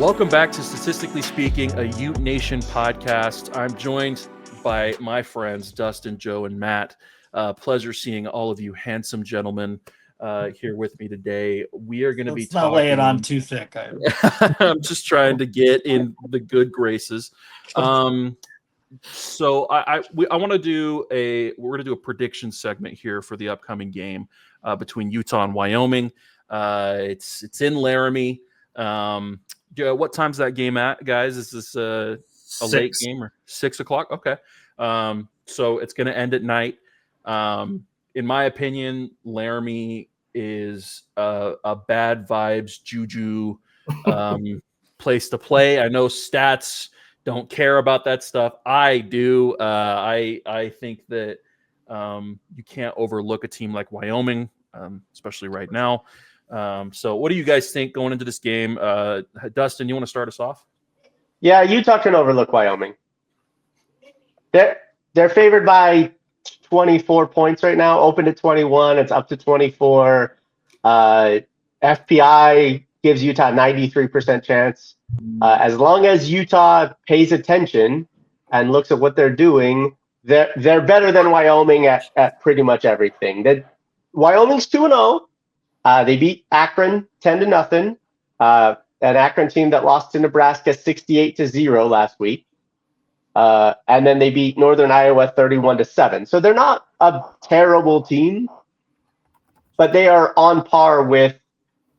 Welcome back to Statistically Speaking, a UteNation podcast. I'm joined by my friends, Dustin, Joe, and Matt. Pleasure seeing all of you handsome gentlemen here with me today. We are going to be talking... not lay it on too thick. I'm just trying to get in the good graces. So I want to do we're going to do a prediction segment here for the upcoming game between Utah and Wyoming. It's in Laramie. What time's that game at, guys? Is this a late game or 6 o'clock? Okay. So it's going to end at night. In my opinion, Laramie is a bad vibes juju place to play. I know stats don't care about that stuff. I do. I think that you can't overlook a team like Wyoming, especially right now. So what do you guys think going into this game? Dustin, you want to start us off? Yeah, Utah can overlook Wyoming. They're favored by 24 points right now, open to 21. It's up to 24. FPI gives Utah a 93% chance. As long as Utah pays attention and looks at what they're doing, they're better than Wyoming at pretty much everything. Wyoming's 2-0. They beat Akron 10-0, an Akron team that lost to Nebraska 68-0 last week. And then they beat Northern Iowa 31-7. So they're not a terrible team, but they are on par with,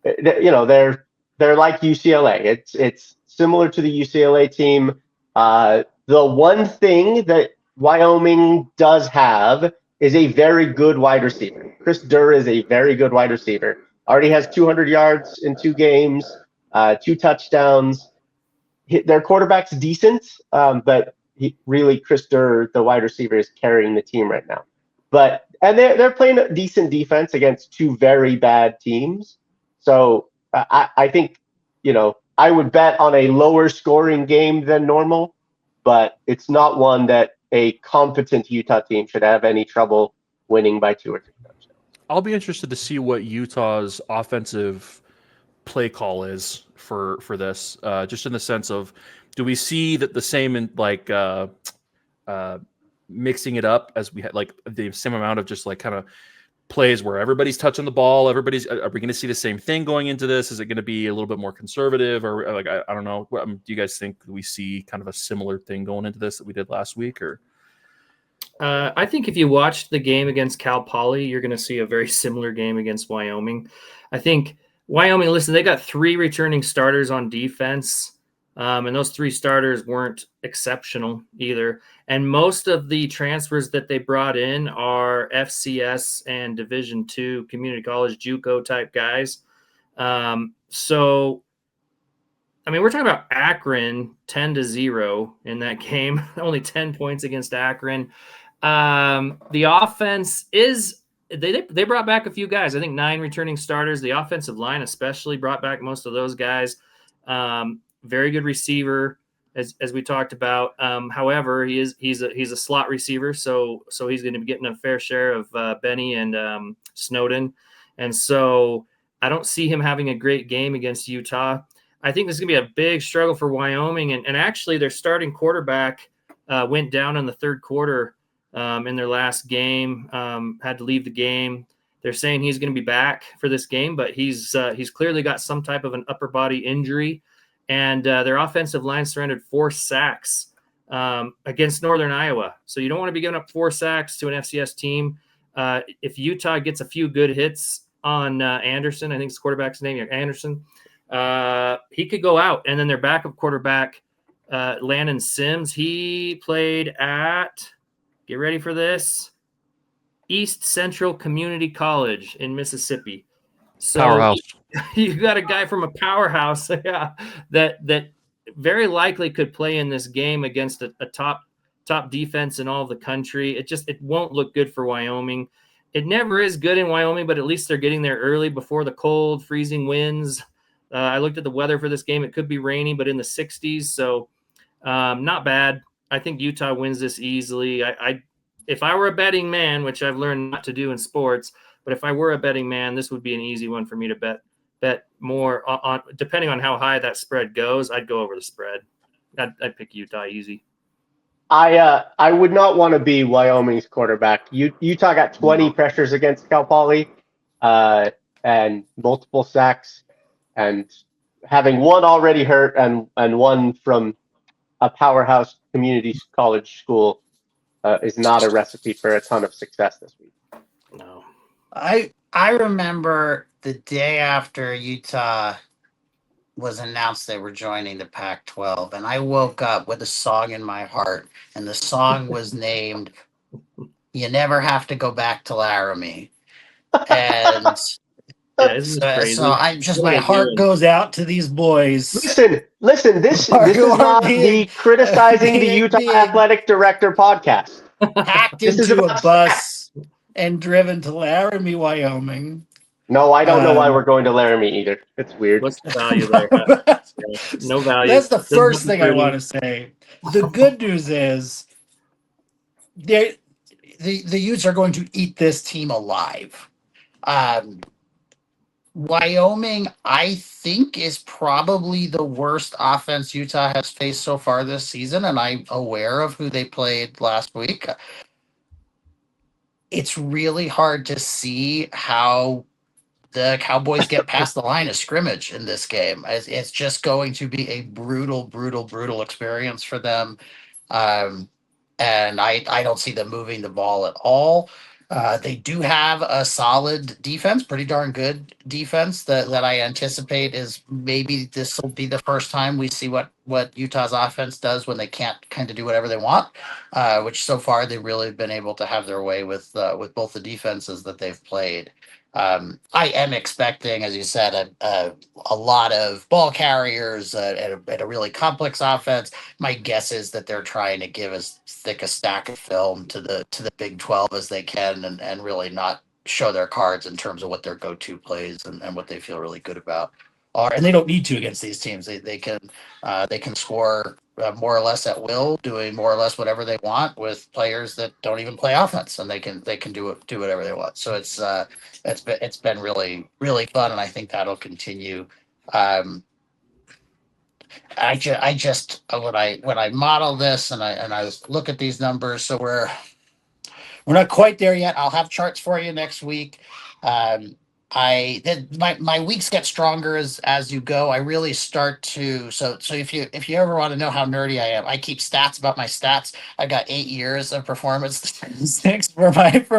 they're like UCLA. It's similar to the UCLA team. The one thing that Wyoming does have is a very good wide receiver. Chris Durr is a very good wide receiver. Already has 200 yards in 2 games, 2 touchdowns. Their quarterback's decent, but Chris Durr, the wide receiver, is carrying the team right now. And they're playing a decent defense against 2 very bad teams. So I think, I would bet on a lower scoring game than normal, but it's not one that a competent Utah team should have any trouble winning by 2 or 3 touchdowns. I'll be interested to see what Utah's offensive play call is for this, just in the sense of, do we see that the same in mixing it up as we had, like the same amount of just like kind of plays where everybody's touching the ball? Are we going to see the same thing going into this? Is it going to be a little bit more conservative, or like I don't know? Do you guys think we see kind of a similar thing going into this that we did last week, or? I think if you watched the game against Cal Poly, you're going to see a very similar game against Wyoming. I think Wyoming, listen, they got 3 returning starters on defense, and those 3 starters weren't exceptional either. And most of the transfers that they brought in are FCS and Division II community college JUCO type guys. So, I mean, we're talking about Akron 10-0 in that game, only 10 points against Akron. The offense is they brought back a few guys. I think 9 returning starters. The offensive line especially brought back most of those guys. Very good receiver, as we talked about. However, he's a slot receiver, so he's going to be getting a fair share of Benny and Snowden, and so I don't see him having a great game against Utah. I think this is going to be a big struggle for Wyoming, and actually their starting quarterback went down in the third quarter in their last game, had to leave the game. They're saying he's going to be back for this game, but he's clearly got some type of an upper body injury. And their offensive line surrendered 4 sacks against Northern Iowa. So you don't want to be giving up 4 sacks to an FCS team. If Utah gets a few good hits on Anderson, I think his quarterback's name, Anderson, he could go out. And then their backup quarterback, Landon Sims, he played at, get ready for this, East Central Community College in Mississippi. So powerhouse. You got a guy from a powerhouse, yeah, that very likely could play in this game against a top defense in all of the country. It won't look good for Wyoming. It never is good in Wyoming, but at least they're getting there early before the cold, freezing winds. I looked at the weather for this game. It could be rainy, but in the 60s, so not bad. I think Utah wins this easily. If I were a betting man, which I've learned not to do in sports, but if I were a betting man, this would be an easy one for me to bet bet more on depending on how high that spread goes. I'd go over the spread. I'd pick Utah easy. I would not want to be Wyoming's quarterback. Utah got 20 pressures against Cal Poly, and multiple sacks, and having one already hurt and one from a powerhouse community college school is not a recipe for a ton of success this week. No. I remember the day after Utah was announced they were joining the Pac-12, and I woke up with a song in my heart, and the song was named "You Never Have to Go Back to Laramie." And Yeah, isn't this crazy? so I'm just, What are my they heart doing? goes out to these boys. Listen. This is not the criticizing the Utah athletic director podcast. Packed This is into a about bus and driven to Laramie, Wyoming. No, I don't know why we're going to Laramie either. It's weird. What's the value there? No value. That's the first thing I want to say. The good news is the Utes are going to eat this team alive. Wyoming, I think, is probably the worst offense Utah has faced so far this season, and I'm aware of who they played last week. It's really hard to see how the Cowboys get past the line of scrimmage in this game. It's just going to be a brutal experience for them. And I don't see them moving the ball at all. They do have a solid defense, pretty darn good defense that I anticipate is maybe this will be the first time we see what Utah's offense does when they can't kind of do whatever they want, which so far they've really been able to have their way with both the defenses that they've played. I am expecting, as you said, a lot of ball carriers and a really complex offense. My guess is that they're trying to give as thick a stack of film to the Big 12 as they can, and really not show their cards in terms of what their go-to plays and what they feel really good about are. And they don't need to against these teams. They can score more or less at will, doing more or less whatever they want with players that don't even play offense, and they can do whatever they want. So it's been really fun, and I think that'll continue. I just when I model this and I look at these numbers, so we're not quite there yet. I'll have charts for you next week. My weeks get stronger as you go. I really start to so if you ever want to know how nerdy I am, I keep stats about my stats. I got 8 years of performance statistics for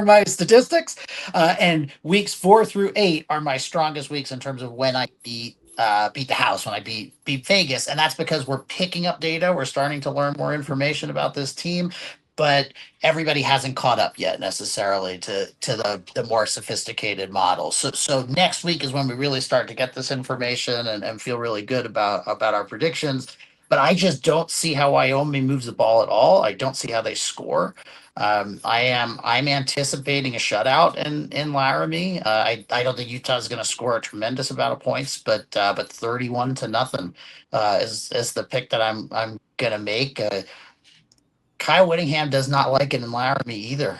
my statistics, and weeks 4 through 8 are my strongest weeks in terms of when I beat the house, when I beat Vegas, and that's because we're picking up data. We're starting to learn more information about this team, but everybody hasn't caught up yet necessarily to the more sophisticated models. So next week is when we really start to get this information and feel really good about our predictions. But I just don't see how Wyoming moves the ball at all. I don't see how they score. I'm anticipating a shutout in Laramie. I don't think Utah is going to score a tremendous amount of points, but 31-0 is the pick that I'm going to make. Kyle Whittingham does not like it in Laramie either,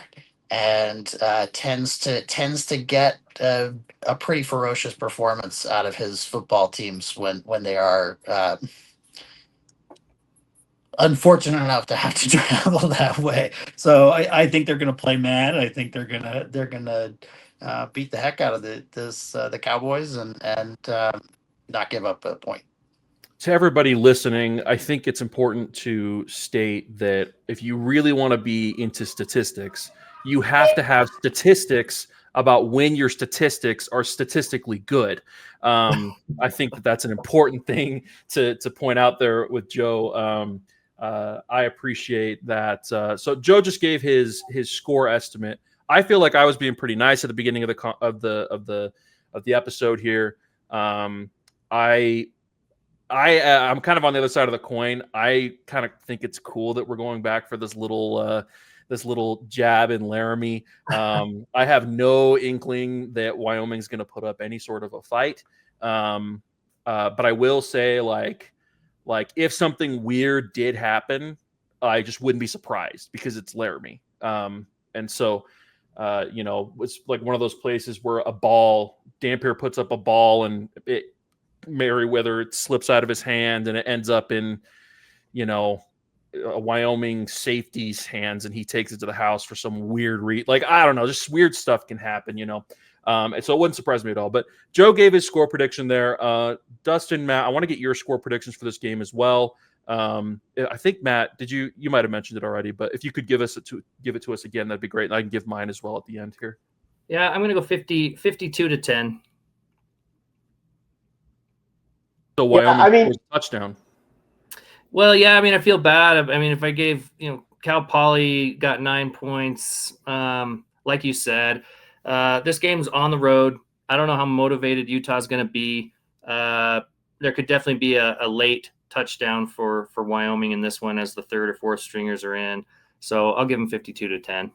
and tends to get a pretty ferocious performance out of his football teams when they are unfortunate enough to have to travel that way. So I think they're going to play mad. I think they're gonna beat the heck out of the Cowboys and not give up a point. To everybody listening, I think it's important to state that if you really want to be into statistics, you have to have statistics about when your statistics are statistically good. I think that's an important thing to point out there with Joe. I appreciate that. So Joe just gave his score estimate. I feel like I was being pretty nice at the beginning of the episode here. I'm kind of on the other side of the coin. I kind of think it's cool that we're going back for this little jab in Laramie. I have no inkling that Wyoming's going to put up any sort of a fight. But I will say, like if something weird did happen, I just wouldn't be surprised because it's Laramie. And so It's like one of those places where Dampier puts up a ball and Merriweather, it slips out of his hand and it ends up in, a Wyoming safety's hands, and he takes it to the house for some weird I don't know, just weird stuff can happen, and so it wouldn't surprise me at all. But Joe gave his score prediction there. Dustin, Matt, I want to get your score predictions for this game as well. I think Matt, you might have mentioned it already, but if you could give it to us again, that'd be great. And I can give mine as well at the end here. Yeah, I'm going to go 52-10. So Wyoming scores a touchdown. Well, yeah, I feel bad. If I gave, Cal Poly got 9 points, like you said, this game's on the road. I don't know how motivated Utah's going to be. There could definitely be a late touchdown for Wyoming in this one as the third or fourth stringers are in. So I'll give them 52-10.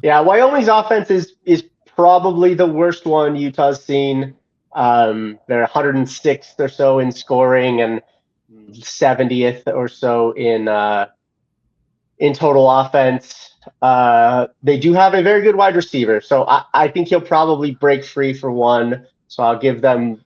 Yeah, Wyoming's offense is probably the worst one Utah's seen. They're 106th or so in scoring and 70th or so in total offense. They do have a very good wide receiver, so I think he'll probably break free for one. So I'll give them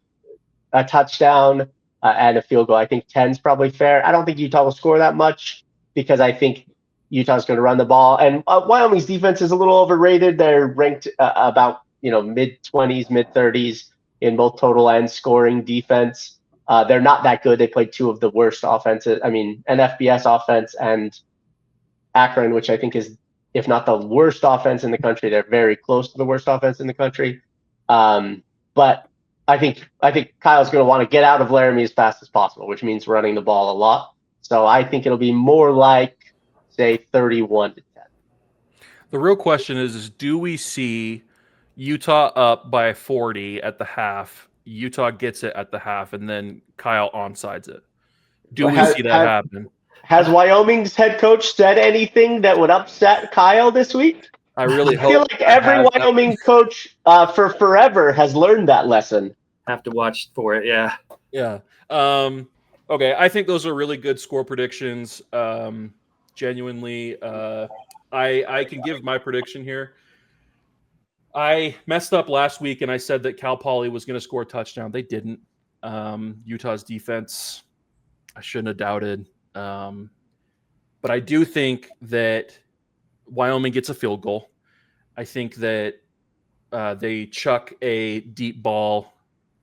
a touchdown and a field goal. I think 10 is probably fair. I don't think Utah will score that much because I think Utah's going to run the ball. And Wyoming's defense is a little overrated. They're ranked about mid-20s, mid-30s in both total and scoring defense. They're not that good. They played two of the worst offenses. an FBS offense and Akron, which I think is, if not the worst offense in the country, they're very close to the worst offense in the country. But I think Kyle's going to want to get out of Laramie as fast as possible, which means running the ball a lot. So I think it'll be more like, say, 31-10. The real question is do we see Utah up by 40 at the half, Utah gets it at the half, and then Kyle onsides it? Do we see that happen? Has Wyoming's head coach said anything that would upset Kyle this week? I really hope. I feel like every Wyoming coach for forever has learned that lesson. Have to watch for it, yeah. Yeah. Okay, I think those are really good score predictions. Genuinely, I can give my prediction here. I messed up last week and I said that Cal Poly was going to score a touchdown. They didn't. Utah's defense, I shouldn't have doubted. But I do think that Wyoming gets a field goal. I think that they chuck a deep ball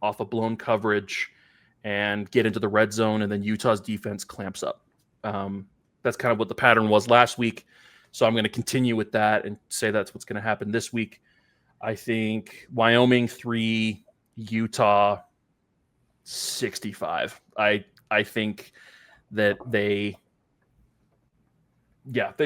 off a blown coverage and get into the red zone, and then Utah's defense clamps up. That's kind of what the pattern was last week. So I'm going to continue with that and say that's what's going to happen this week. I think Wyoming 3, Utah 65. I think that they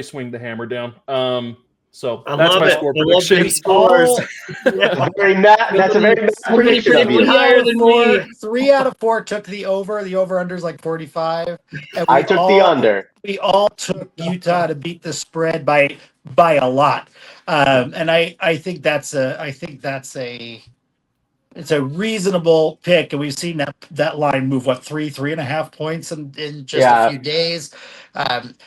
swing the hammer down. So that's my score prediction. Scores. That's a very pretty higher than me. 3 out of 4 took the over. The over-under is like 45. I took the under. We all took Utah to beat the spread by a lot. And I think that's it's a reasonable pick, and we've seen that line move 3.5 points in just a few days.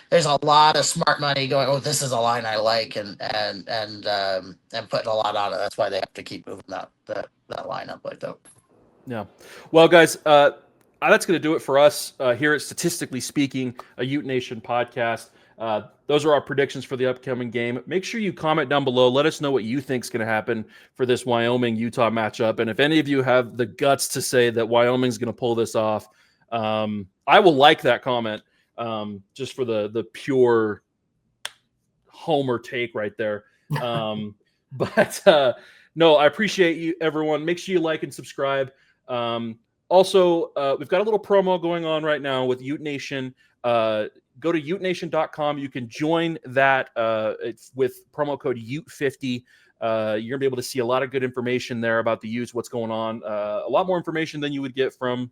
There's a lot of smart money going. Oh, this is a line I like, and putting a lot on it. That's why they have to keep moving that line up like that. Yeah. Well, guys, that's going to do it for us here at Statistically Speaking, a UteNation podcast. Those are our predictions for the upcoming game. Make sure you comment down below. Let us know what you think is going to happen for this Wyoming-Utah matchup. And if any of you have the guts to say that Wyoming's going to pull this off, I will like that comment just for the pure homer take right there. But no, I appreciate you, everyone. Make sure you like and subscribe. Also, we've got a little promo going on right now with UteNation. Go to UteNation.com. You can join that with promo code UTE50. You're going to be able to see a lot of good information there about the Utes, what's going on. A lot more information than you would get from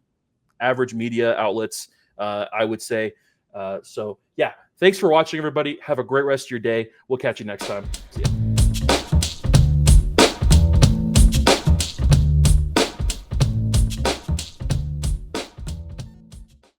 average media outlets, I would say. So, yeah, thanks for watching, everybody. Have a great rest of your day. We'll catch you next time. See ya.